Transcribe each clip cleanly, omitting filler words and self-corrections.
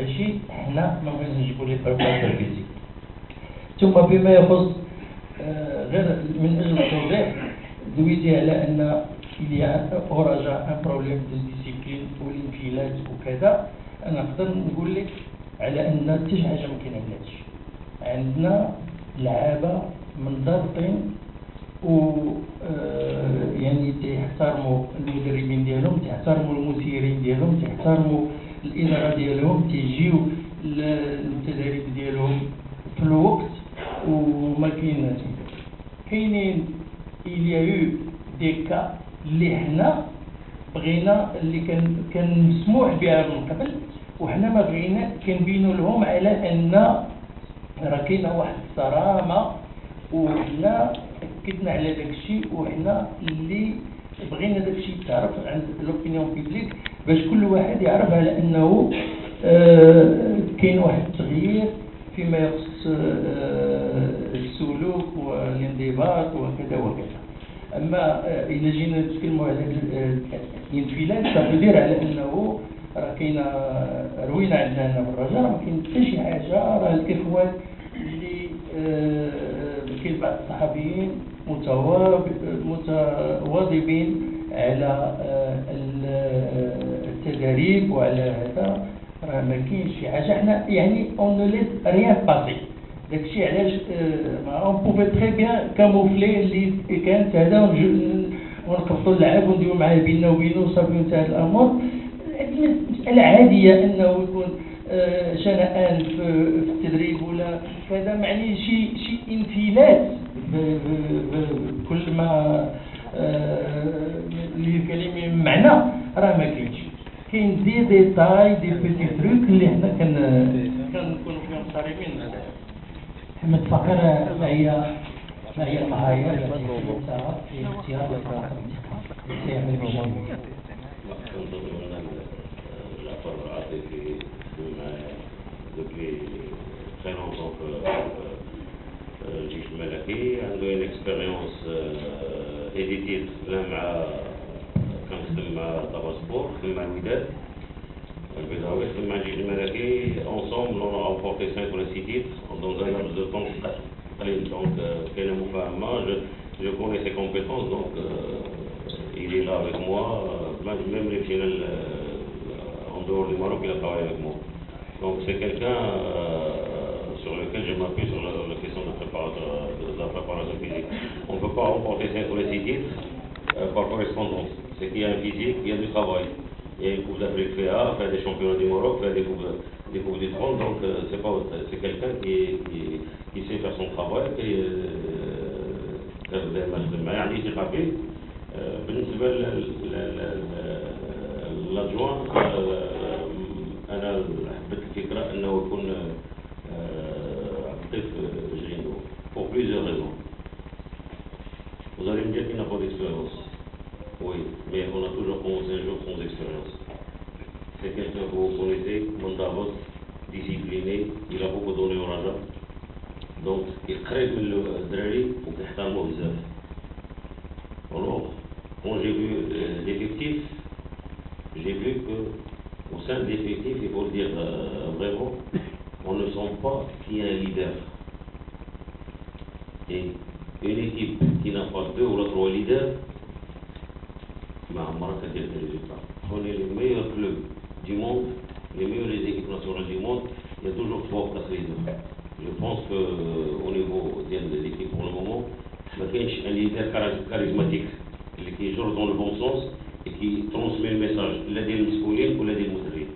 ماشي حنا ما بغيناش نجيبوا لي بريباراتور فيزيك. ثم بما يخص غير من اجل التوضيح دويتي على ان il y a au Raja un problème de discipline والانفلات وكذا. انا نقدر نقول لك على ان حتى شي حاجه ما كايناش. عندنا لعابه منضبطين و يعني تيحترموا المدربين ديالهم، تيحترموا المسيرين ديالهم، تيحترموا الاداره ديالهم، تيجيو للتدريب ديالهم في الوقت وما كاينين il y a eu des cas اللي حنا بغينا اللي كان مسموح بها من قبل وحنا ما بغينا كنبينوا لهم على ان راه كاينه واحد الصرامه وحنا اكدنا على داك الشيء وحنا اللي بغينا داك الشيء يتعرف عند لوبينيون بيبليك باش كل واحد يعرف على انه كاين واحد التغيير فيما يخص السلوك والانضباط وكذا وكذا. اما اذا جينا نتكلموا على الانفلات فغير على انه راه كاينه روينه عندنا هنا في الرجاء ما كاين حتى شي حاجه. راه الاخوان اللي كاين بعض الصحفيين متواظبين على التدريب وعلى هذا راه ما كاينش شي حاجه. حنا يعني اون نو ليس ريان باسي داكشي علاش اون بوفي تري بيان كاموفلي اللي كانت هذا ونقبطوا اللعاب ونديروا معاه بيننا وبينه وصافي انتهت الامور. مساله عاديه انه يكون شنآن في التدريب ولا كذا معني شي انفلات بكل ما للكلمه معنى راه ما كاينش. كاين دي ديتاي دي بيتي تروك اللي حنا كنكونوا فيهم صارمين. محمد فقر ما هي المعايير التي تتبع في اختيار الفريق سيعمل بجانبه؟ L'accord ATP depuis très longtemps que Jish Malaki a une expérience éditive quand c'est ma Tabasport, c'est ma Widad. C'est ma Jish Malaki. Ensemble, on a remporté 5 ou 6 titres dans un laps de temps donc je connais ses compétences, donc il est là avec moi, même les finales en dehors du Maroc, il a travaillé avec moi. Donc c'est quelqu'un sur lequel je m'appuie sur la question de la préparation physique. On ne peut pas remporter 5 ou 6 titres par correspondance. C'est qu'il y a un physique, il y a du travail. Il y a une Coupe d'Afrique FEA, faire des championnats du Maroc, faire des coupes du Trône, donc c'est quelqu'un qui sait faire son travail, qui fait des matchs de manière rapide. بالنسبة للأدجوان أنا حبيت الفكرة أنه يكون عطيف جريندو pour plusieurs raisons. Vous allez me dire qu'il n'a pas d'expérience. Oui, mais on a toujours commencé un jour sans expérience. C'est quelqu'un que vous connaissez, Mondavos, discipliné, il a beaucoup donné au Raja. Donc, il crée le Drari pour qu'il ait un mot bizarre. Alors, quand j'ai vu l'effectif, j'ai vu qu'au sein de l'effectif, il faut le dire vraiment, on ne sent pas qu'il y a un leader. Et une équipe qui n'a pas 2 ou 3 leaders, Maroc a des résultats. Prenez les meilleurs clubs du monde, les meilleures équipes nationales du monde, il y a toujours 3 places leaders. Je pense qu'au niveau de l'équipe pour le moment, il y a un leader charismatique. Qui joue dans le bon sens et qui transmet le message, l'aider le masculin ou l'aider le musulman.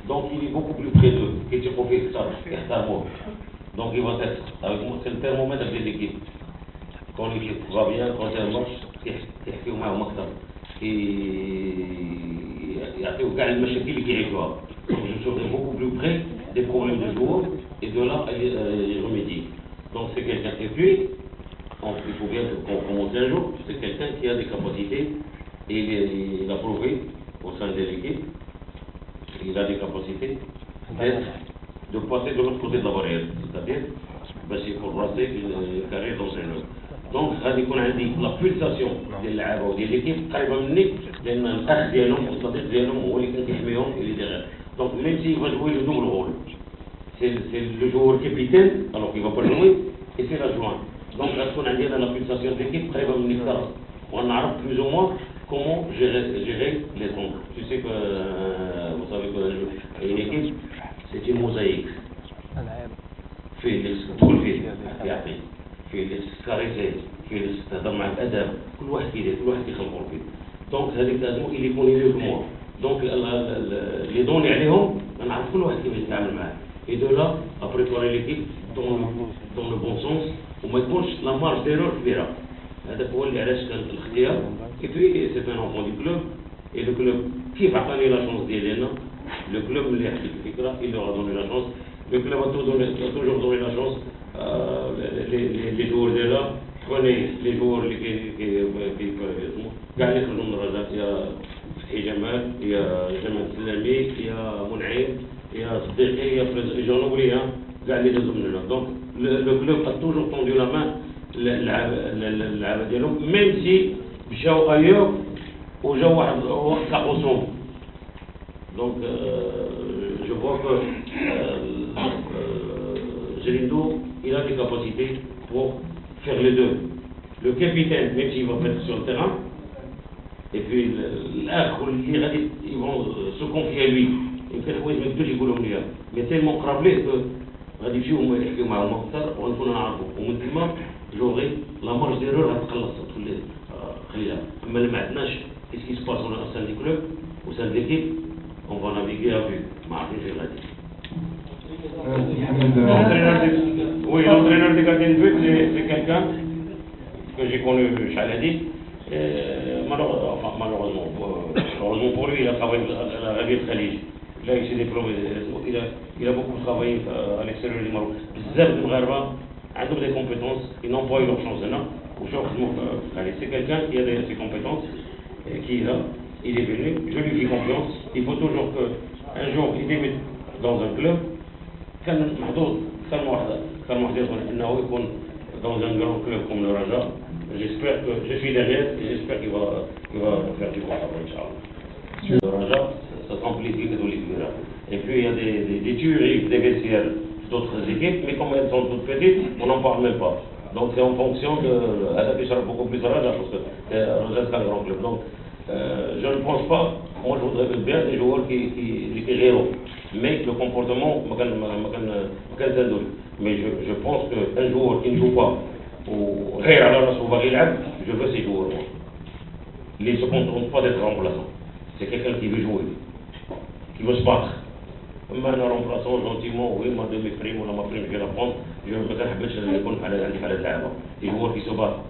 Donc il est beaucoup plus près d'eux, qui est profité ça, donc il va être avec moi, c'est le thermomètre des équipes. Quand l'équipe va bien, quand elle marche, il fait au moins au maximum. Et il y a fait au cas de machine qui est quoi. Je serai beaucoup plus près des problèmes du joueur et de là il remédie. Donc c'est quelqu'un qui puis. Donc, il faut bien qu'on commence un jour, c'est quelqu'un qui a des capacités et il a prouvé au sein de l'équipe, il a des capacités de passer de l'autre côté de la barrière, c'est-à-dire il faut brasser une carrière d'entraîneur. Donc, la pulsation de l'équipe قريبة مني لأن الأخ ديالهم والصديق ديالهم هو اللي كان كيحميهم اللي داير. Donc même s'il va jouer le double rôle, c'est le joueur capitaine, alors qu'il ne va pas jouer, et c'est l'adjoint. Donc là, ce qu'on a dit dans la pulsation d'équipe, très bon ministère. On a plus ou moins comment gérer les ombres. Tu sais que, vous savez qu'une équipe, c'est une mosaïque. في تدخل فيه يعطي في السكاريزي في تهضر مع الادب كل واحد كيدير كل واحد كيخلقوا فيه دونك هذيك لازم اللي يكون يدير مور دونك اللي دوني عليهم نعرف كل واحد كيفاش يتعامل معاه اي دو لا ابريباري ليكيب دون لو بون سونس وما يكونش لا مارج ديرور كبيره هذاك هو اللي علاش كان الاختيار اي بي سي ان اونفون دي كلوب اي لو كلوب كيف عطاني لا شونس ديالي انا لو كلوب اللي حكيت الفكره اللي غا دوني لا شونس. Le club a toujours donné la chance. Les joueurs de là, prenez les joueurs qui gagnent le nom de Raja. Il y a Fathi Jamal, il y a Jamal Salami, il y a Moun'aim, il y a Siddiqi, il y a j'en oublie, gagnent les deux hommes. Donc le club a toujours tendu la main, même si جاو ailleurs ou جاو واحد كاقوسهم. Donc je vois que Gelindo, il a des capacités pour faire les deux. Le capitaine, même s'il va mettre sur le terrain, et puis l'autre, ils vont se confier à lui. Mais tellement crablé que غادي يمشيو هما يحكيو معاهم اكثر وغنكونوا نعرفوا ومن ثم جوغي لا مارج ديالو راه تقلص خليها اما اللي ما عندناش كيسكي سباس اون سان دي كلوب وسان ديكيب اون فا نافيغي افي ما عرفتش فين غادي. Oui, l'entraîneur de gardien de but, c'est quelqu'un que j'ai connu chez Aladi. Malheureusement pour lui, il a travaillé à la ville de Khalij. Là, il s'est diplômé. Il a beaucoup travaillé à l'extérieur du Maroc. Bzaf de Mgharba ont des compétences, ils n'ont pas eu leur chance. C'est quelqu'un qui a ses compétences, et qui est là, il est venu, je lui fais confiance. Il faut toujours qu'un jour, il débute dans un club. كان محظوظ كان واحد يظن انه يكون dans un grand club comme le Raja. J'espère que je suis derrière et j'espère qu'il va faire du bon travail, Inch'Allah. Le Raja, ça s'amplifie que tous les clubs. Et puis il y a des tueries, des vestiaires d'autres équipes, mais comme elles sont toutes petites, on n'en parle même pas. Donc c'est en fonction de Aladi sera beaucoup plus Raja parce que Raja c'est un grand club. Donc je ne pense pas, moi je voudrais bien des joueurs qui réront. Mais le comportement, mais je pense qu'un joueur qui ne joue pas, ou je veux ces joueurs. Ils ne se contentent pas d'être remplaçants. C'est quelqu'un qui veut jouer, qui veut se battre. Maintenant, remplaçant gentiment, oui, ma demi-prime ou ma prime, je vais la prendre, je ne veux pas des joueurs qui se battent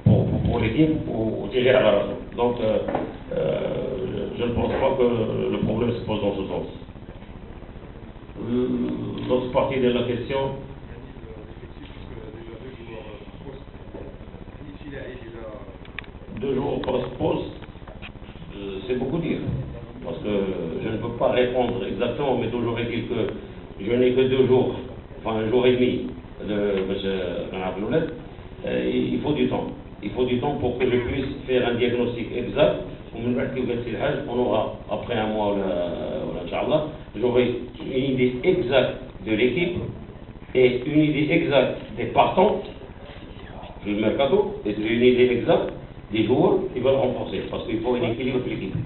pour l'équipe ou tirer à la raison. Donc, je ne pense pas que le problème se pose dans ce sens. L'autre partie de la question. Deux jours post-poste, c'est beaucoup dire. Parce que je ne peux pas répondre exactement, mais toujours est-il que je n'ai que 2 jours, enfin 1 jour et demi de M. Il faut du temps. Il faut du temps pour que je puisse faire un diagnostic exact. On aura, après 1 mois, Inch'Allah, j'aurai une idée exacte de l'équipe et une idée exacte des partants du mercato et une idée exacte des joueurs qui veulent renforcer parce qu'il faut un équilibre de l'équipe.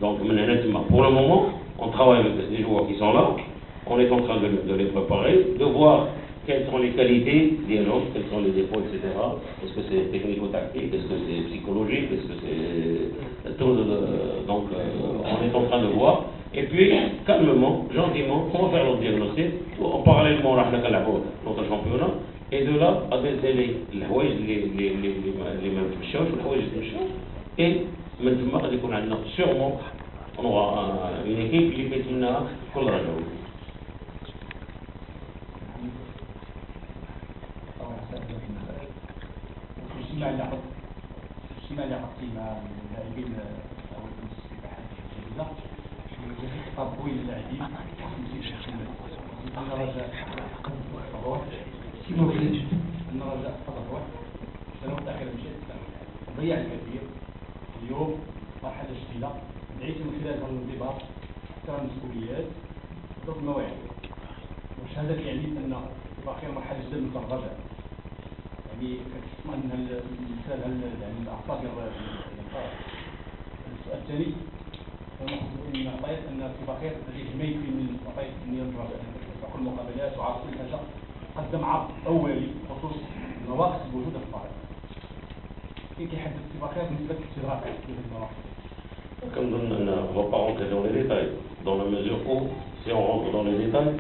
Donc, pour le moment, on travaille avec des joueurs qui sont là, on est en train de les préparer, de voir quelles sont les qualités des autres, quels sont les défauts, etc. Est-ce que c'est technico-tactique, est-ce que c'est psychologique, est-ce que c'est tout. Donc, on est en train de voir. Et puis, calmement, gentiment, on va faire notre diagnostic. Parallèlement, on va faire notre championnat. Et de là, adresser les mêmes choses, et maintenant, sûrement, on aura une équipe qui fait une collaboration. اجتماع اللي عقدتي مع اللاعبين او السباحه الجديده تقوي اللاعبين ان رجاء الروح ان رجاء الروح السنوات الاخيره مشات ضيع الكثير. اليوم مرحله جديده دعيت من خلال هذا الانضباط اكثر المسؤوليات ضد المواعيد. واش هذا يعني ان في اخر مرحله جدا من الرجاء يعني كتسمع ان المثال يعني الاخطاء ديال السؤال الثاني ونقصد ان عطيت ان في بخير لديه ما يكفي من عطيت نيه الرجاء كل المقابلات وعرض كل حاجه قدم عرض اولي بخصوص النواقص الموجوده في الفريق. كيف كيحدد في بخير بالنسبه للاستغراق ديال النواقص؟ كنظن ان on va pas rentrer dans les détails dans la mesure où si on rentre dans les détails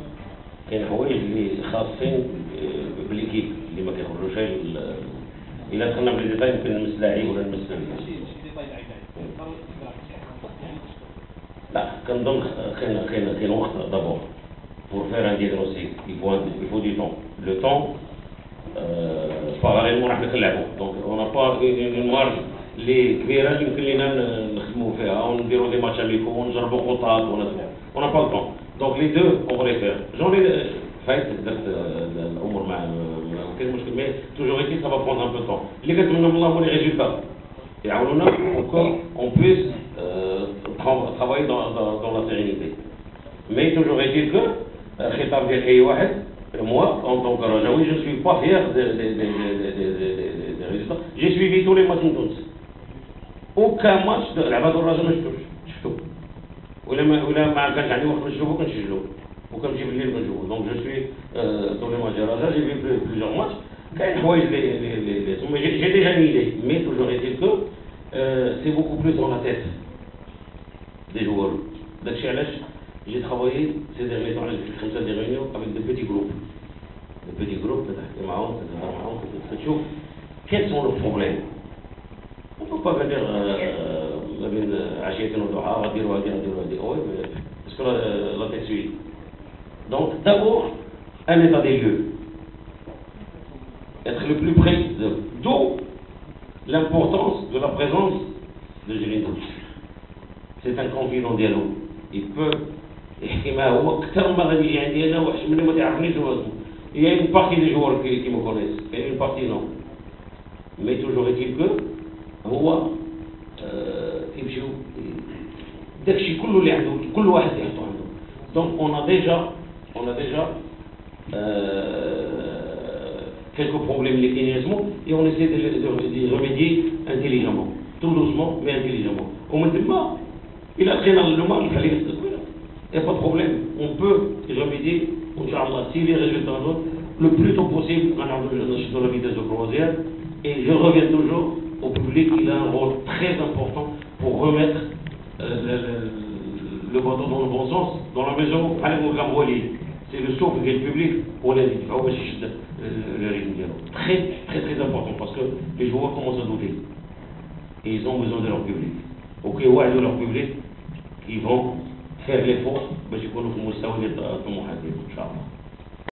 كاين حوايج اللي خاصين بالليكيب اللي ما كيخرجوش الا دخلنا في الديتاي يمكن نمس لاعب ولا نمس لا كنظن كاين وقت دابور pour faire un diagnostic il faut du temps le temps parallèlement راح نلعبوا donc on n'a pas une marge اللي كبيره اللي يمكن لنا نخدموا فيها ونديروا دي ماتش اميكو ونجربوا خطط on n'a pas le temps donc les deux on va les faire j'en ai فايت درت الامور مع كاين مشكل mais toujours ici ça va prendre un peu de temps اللي كنتمنى من الله هو les résultats يعاونونا pour qu'on puisse travailler dans la sérénité mais toujours est-il que خطاب ديال اي واحد moi en tant que Rajaoui je suis pas fier des résultats j'ai suivi tous les matchs de Tunis aucun match de العباد الرجاء ما شفتو ولا ما كانش عندي وقت باش نشوفو كنسجلو وكنمشي بالليل كنشوفو دونك جو سوي tous les matchs de Raja j'ai vu plusieurs matchs كاين حوايج اللي j'ai déjà une idée mais toujours est-il que c'est beaucoup plus dans la tête des joueurs داكشي علاش j'ai travaillé ces derniers temps j'ai fait des réunions avec de petits groupes معاهم تشوف quels sont leurs problèmes on peut pas dire ما بين عشية وضحاها غديروا هادي oui parce que la tête suit donc d'abord un état des lieux être le plus près d'où l'importance de la présence de Gélino c'est un confident dialogue il peut يحكي معاه هو اكثر ما غادي يجي عندي انا وحش مني ما تعرفنيش هو اسمه il y a une partie des joueurs qui me connaissent et une partie non mais toujours est-il que هو يمشيو داكشي كله اللي عنده كل واحد يحطو عنده donc on a déjà quelques problèmes اللي كاينين اسمو et on essaie de remédier intelligemment tout doucement mais intelligemment ومن تما الى لقينا اللومه اللي خلينا التسويق il n'y a pas de problème on peut y remédier Inch'Allah si les résultats donnent le plus tôt possible dans la vitesse de croisière et je reviens toujours au public il a un rôle très important pour remettre le bateau dans le bon sens dans la mesure où c'est le souffle du public pour les le rythme dialogue très très très important parce que les joueurs commencent à douter et ils ont besoin de leur public ok ouais de leur public ils vont faire l'effort باش يكونوا في المستوى اللي طموحاتهم ان شاء الله